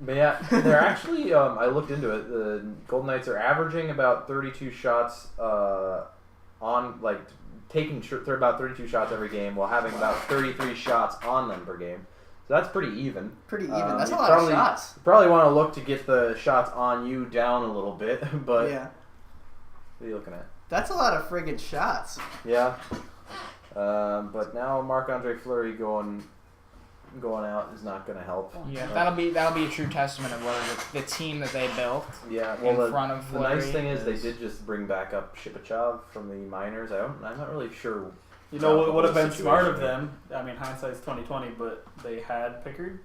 But yeah, they're actually. I looked into it. The Golden Knights are averaging about 32 shots on, like, they're about 32 shots every game, while having about 33 shots on them per game. So that's pretty even. Pretty even. That's a you lot probably- of shots. You probably want to look to get the shots on you down a little bit, but Yeah. what are you looking at? That's a lot of friggin' shots. Yeah. But now Marc-Andre Fleury going going out is not going to help. Yeah, that'll be a true testament of whether the team that they built. Yeah, well, in front of the Fleury nice thing is they did just bring back up Shipachyov from the minors. I'm not really sure. You know what would have been smart of situation them? I mean, hindsight's 2020, but they had Pickard.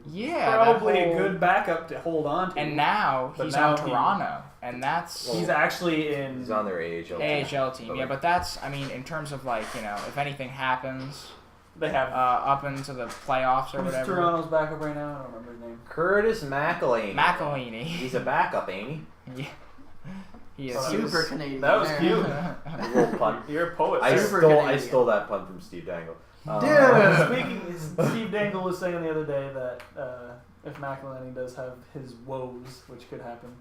Yeah, Probably that a whole- good backup to hold on to. And now But he's now on he- Toronto, and that's he's actually in. He's on their AHL. AHL team. But Yeah, but that's, I mean, in terms of like, if anything happens They have. up into the playoffs or Who's whatever. Toronto's backup right now? I don't remember his name. Curtis McElhaney. McElhaney. He's a backup, ain't Yeah. He is. So He was- Super Canadian. That was there. cute. he? A little punt. You're a poet. I sir. Super stole Canadian. that punt from Steve Dangle. Dude, Steve Dangle was saying the other day that if McElhaney does have his woes, which could happen,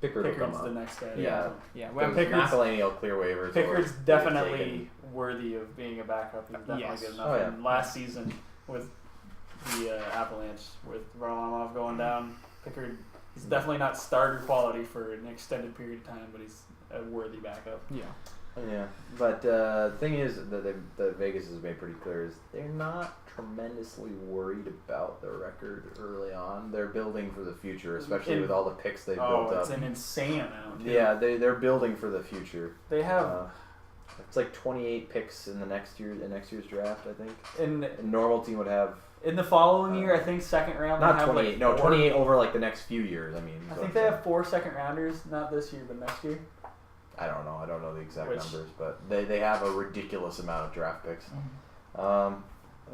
Pickard will come Pickard's the up. next guy. Yeah. Yeah. Well, Well, Pickard's- McElhaney will clear waivers. Pickard's or definitely taken. worthy of being a backup. He's definitely Yes. good enough. Oh, yeah. And last season with the Avalanche, with Varlamov going down, Pickard, he's definitely not starter quality for an extended period of time, but he's a worthy backup. yeah. Yeah, but the thing is that Vegas has made pretty clear is they're not tremendously worried about their record early on. They're building for the future, especially with all the picks they've built It's up. an insane amount. Too. Yeah, they're building for the future. They have It's like 28 picks in the next year's draft, I think. in A normal team would have the following year, I think second round. not they have 28, like no, 4 28 over like the next few years. I mean, I think they have 4 second rounders, not this year, but next year. I don't know the exact Which- numbers, but they have a ridiculous amount of draft picks. Mm-hmm.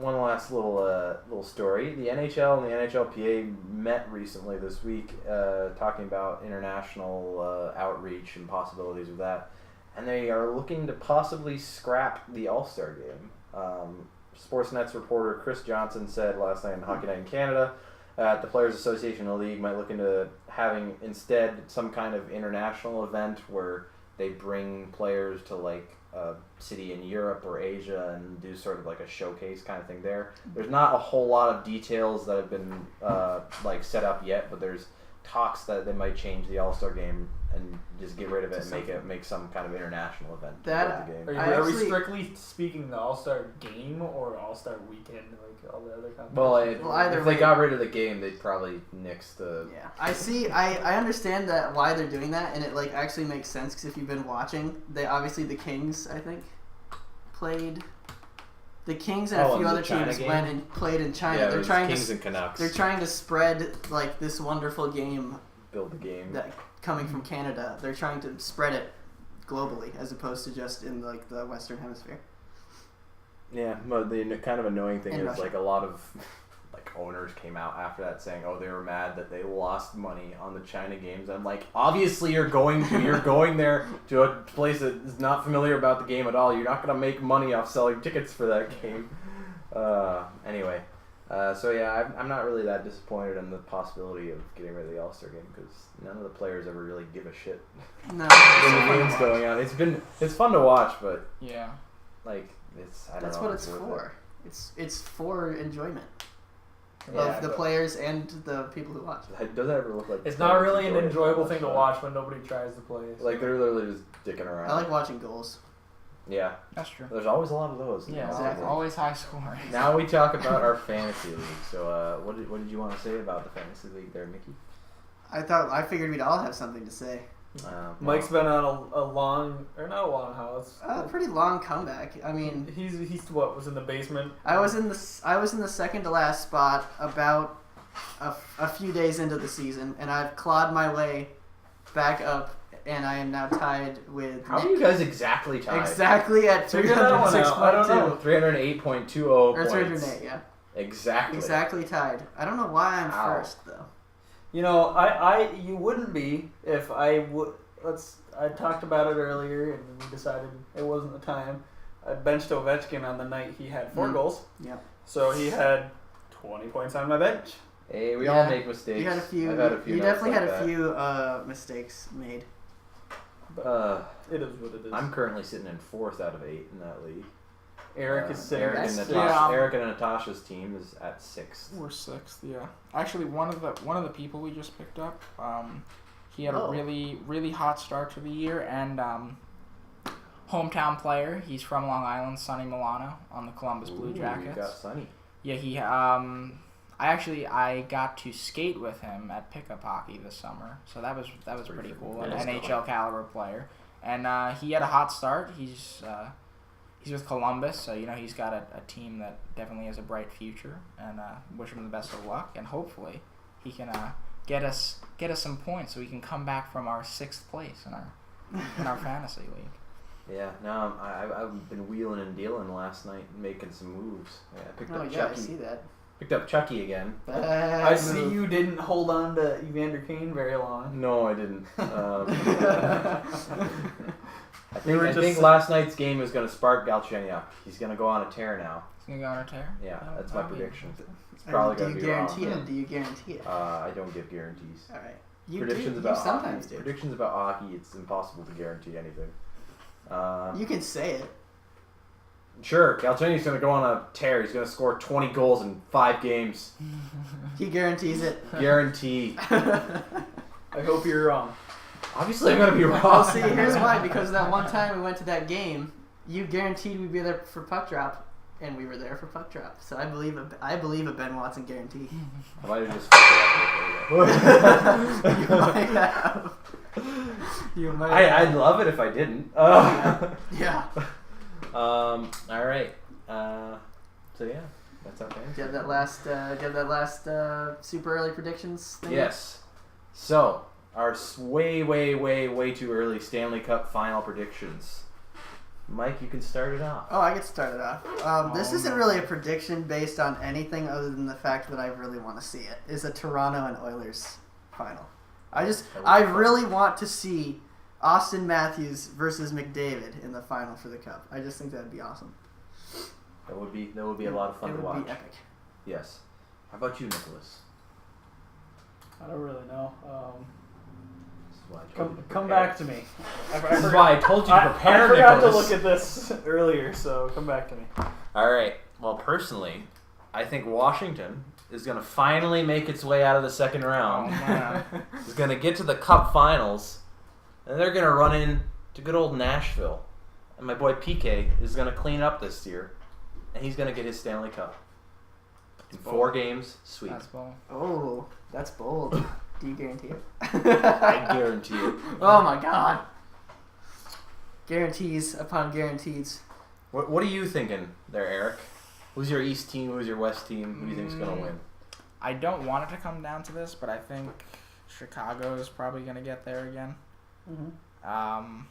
One last little story. The NHL and the NHLPA met recently this week, talking about international outreach and possibilities of that, and they are looking to possibly scrap the AllStar Game. Sportsnet's reporter Chris Johnson said last night in Hockey Night in Canada the Players Association of the league might look into having instead some kind of international event where they bring players to like a city in Europe or Asia and do sort of like a showcase kind of thing there. There's not a whole lot of details that have been like set up yet, but there's talks that they might change the All-Star Game and just get rid of it and make some kind of international event That- of the game. Are we actually- strictly speaking the All-Star Game or All-Star Weekend, like all the other competitions? Well, either if way. they got rid of the game, they'd probably nix the. Yeah, I understand that why they're doing that, and it like actually makes sense because if you've been watching, the Kings I think played. The Kings and a Oh, few and the other China teams game? went and played in China. Yeah, it they're was trying Kings to and Canucks. they're trying to spread like this wonderful game build the game. that coming from Canada. They're trying to spread it globally as opposed to just in like the Western Hemisphere. Yeah, but the kind of annoying thing In is Russia. like a lot of like owners came out after that saying, "Oh, they were mad that they lost money on the China games." I'm like, obviously you're going there to a place that is not familiar about the game at all. You're not going to make money off selling tickets for that game. Anyway, so yeah, I'm not really that disappointed in the possibility of getting rid of the All-Star Game because none of the players ever really give a shit No, when the game's going on. It's fun to watch, but Yeah. like I don't that's know what if it's worth for. It's for enjoyment Yeah, of the but- players and the people who watch. it. Does that ever look like It's not really an enjoyable enjoyable thing to watch when nobody tries to play. so- Like they're literally just dicking around. I like watching goals. Yeah, That's true. there's always a lot of those. Yeah, Exactly. always high scoring. Now we talk about our fantasy league. So, what did you want to say about the fantasy league there, Mickey? I figured we'd all have something to say. Mike's been on a long, or not a long haul. It's A pretty long comeback. I mean, he's what was in the basement. I was in the second to last spot about a few days into the season, and I've clawed my way back up, and I am now tied with How are you guys exactly tied? exactly at Figure that one out. I don't know. 308.20 or points. 308. Yeah, Exactly. tied. I don't know why I'm Ow. first though. You know, you wouldn't be if I would. I talked about it earlier, and we decided it wasn't the time. I benched Ovechkin on the night he had 4 goals. Yep. So he had 20 points on my bench. Hey, we Yeah. all make mistakes. You had a few. I've had a few. You nights definitely like had a few mistakes made. that. It is what it is. I'm currently sitting in 4th out of 8 in that league. Eric is sitting Eric next and, to Natasha, Yeah. Eric and Natasha's team is at 6th. We're 6th, yeah. Actually, one of the people we just picked up, he had Oh. a really hot start to the year, and hometown player. He's from Long Island, Sonny Milano on the Columbus Blue Ooh, Jackets. You got Sonny. Yeah, I got to skate with him at pickup hockey this summer, so that was pretty cool. An NHL caliber player, and he had a hot start. He's with Columbus, so he's got a team that definitely has a bright future, and wish him the best of luck. And hopefully, he can get us some points so we can come back from our 6th place in our fantasy league. Yeah, no, I've been wheeling and dealing last night, making some moves. Yeah, I picked up Chucky. I see that. Picked up Chucky again. I see you didn't hold on to Evander Kane very long. No, I didn't. I think last night's game is going to spark Galchenyuk. He's going to go on a tear now. He's going to go on a tear? Yeah, that's my prediction. It's probably going to be wrong. Do you guarantee it? I don't give guarantees. All right. Predictions about hockey, it's impossible to guarantee anything. You can say it. Sure, Galchenyuk's going to go on a tear. He's going to score 20 goals in 5 games. He guarantees it. Guarantee. I hope you're wrong. Obviously, I'm going to be wrong. Well, see, here's why. Because that one time we went to that game, you guaranteed we'd be there for puck drop, and we were there for puck drop. So I believe a Ben Watson guarantee. I might have just fucked it up. You might have. You might. I'd love it if I didn't. Yeah. All right. So yeah, that's okay. Do you have that last super early predictions thing? Yes. So our way too early Stanley Cup final predictions. Mike, you can start it off. Oh, I get started off. This isn't really a prediction based on anything other than the fact that I really want to see it. Is a Toronto and Oilers final. I really want to see Austin Matthews versus McDavid in the final for the Cup. I just think that'd be awesome. That would be a lot of fun to watch. It would be epic. Yes. How about you, Nicholas? I don't really know. This is why I told you to Come prepare. back to me. This is why I told you to prepare, I forgot Nicholas. to look at this earlier, so come back to me. All right. Well, personally, I think Washington is going to finally make its way out of the second round. Is going to get to the Cup Finals, and they're going to run in to good old Nashville. And my boy PK is going to clean up this year, and he's going to get his Stanley Cup. In 4 games, sweep. That's bold. Oh, that's bold. Do you guarantee it? I guarantee it. Oh my god. Guarantees upon guarantees. What are you thinking there, Eric? Who's your East team? Who's your West team? Who do you think's going to win? I don't want it to come down to this, but I think Chicago is probably going to get there again. Mm-hmm.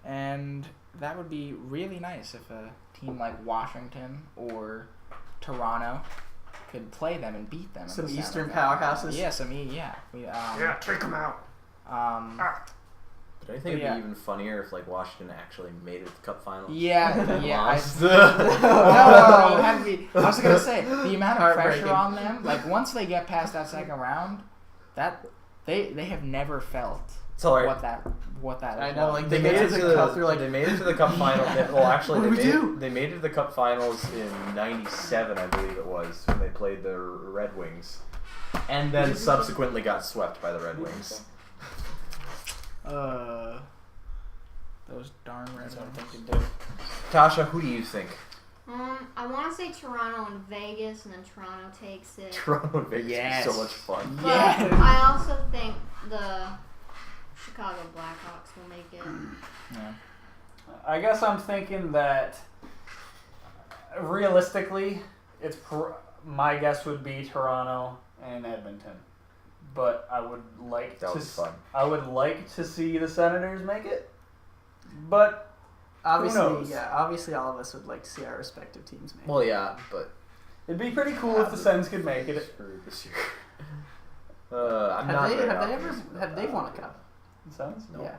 And that would be really nice if a team like Washington or Toronto could play them and beat them. Some in the Eastern semifinals. powerhouses? Yeah, Take them out. But I think it'd be even funnier if Washington actually made it to the Cup Finals. Yeah. Lost. No, I was gonna say the amount of pressure on them. Once they get past that second round, that they have never felt Sorry. what that. I know, They made it to the Cup. They made it to the Cup Final. They made it to the Cup Finals in '97, I believe it was, when they played the Red Wings, and then subsequently got swept by the Red Wings. Those darn Red Wings. Tasha, who do you think? I want to say Toronto and Vegas, and then Toronto takes it. Toronto and Vegas Yes. is so much fun. But I also think the Chicago Blackhawks will make it. Yeah. I guess I'm thinking that realistically, my guess would be Toronto and Edmonton. But I would like I would like to see the Senators make it. But Obviously, who knows? yeah. Obviously, all of us would like to see our respective teams make. Well, yeah, but It'd be pretty cool if the Sens could make it. screwed this year. Have they won a cup? The Sens? No. Yeah.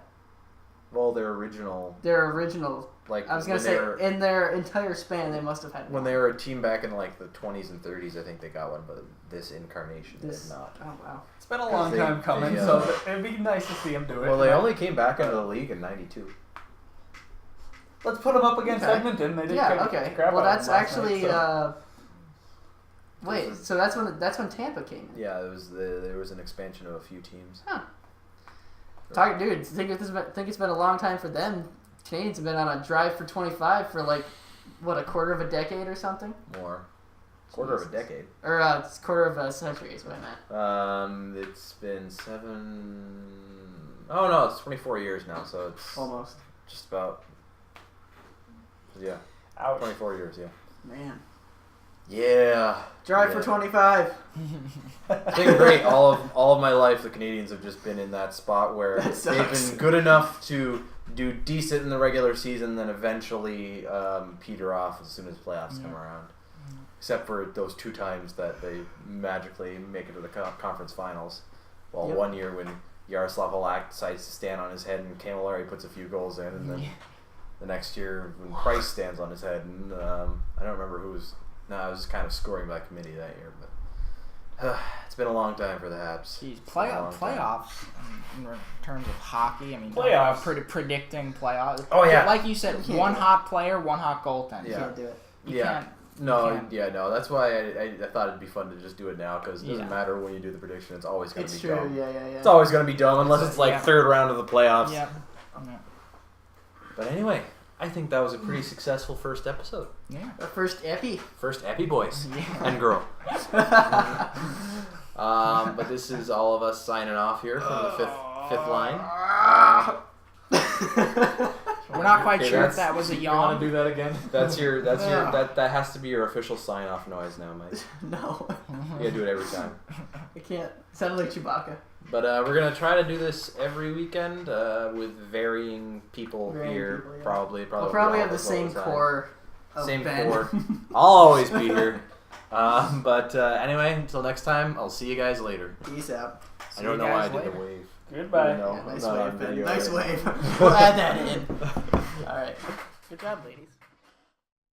Well, their original, Their original. like I was gonna say in their entire span, they must have had. when they were a team back in the 20s and 30s, I think they got one, but this incarnation did not. Oh wow. It's been a long time coming, so it'd be nice to see them do it. Well, they only came back into the league in '92. Let's put them up against Okay. Edmonton. They did Yeah. Okay. crap Well, out of that's them last actually. night, so. Wait. So that's when Tampa came in. Yeah, there was an expansion of a few teams. Huh. Dude, think it's been a long time for them. Canadians have been on a drive for 25 for a quarter of a decade or something. More. Quarter of a decade. Or it's quarter of a century is what I meant. It's been 7. Oh no, it's 24 years now, so it's Almost. just about. Yeah, Ouch. 24 years. Yeah. Man. Yeah. Drive Yeah. for 25. It's been great. All of my life, the Canadians have just been in that spot where That they've sucks. been good enough to do decent in the regular season, then eventually peter off as soon as playoffs come around. Except for those 2 times that they magically make it to the conference finals. Well, Yep. one year when Yaroslav Halak decides to stand on his head and Camilleri puts a few goals in, and then the next year when Price stands on his head, and I don't remember who was. No, I was kind of scoring by committee that year, but it's been a long time for the Habs. Jeez, It's been a long time. playoffs in terms of hockey. I mean, Playoffs. predicting playoffs. Oh, yeah. Like you said, You can't one do it. hot player, one hot goaltender. Yeah. Can't do it. You Yeah. can't. No, You can't. yeah, no. That's why I thought it'd be fun to just do it now, because it doesn't Yeah. matter when you do the prediction. It's always going to It's be true. dumb. Yeah. It's always going to be dumb unless it's like Yeah. third round of the playoffs. Yep. But anyway, I think that was a pretty successful first episode. Yeah. Our first epi. First Epi boys Yeah. and girl. But this is all of us signing off here from the fifth line. We're not quite Okay, sure if that's- that was a You want yawn. to do that again? That's your that has to be your official sign off noise now, Mike. No, You gotta do it every time. I can't. Sounded like Chewbacca. But we're gonna try to do this every weekend with varying people Varying here. people, yeah. Probably We'll probably all have the as well same as I. core of Same Ben. core. I'll always be here. But anyway, until next time, I'll see you guys later. Peace out. I don't know why I did the wave. Goodbye. No, Yeah, nice not on wave, Ben. video Nice right now. wave. We'll add that in. All right. Good job, ladies.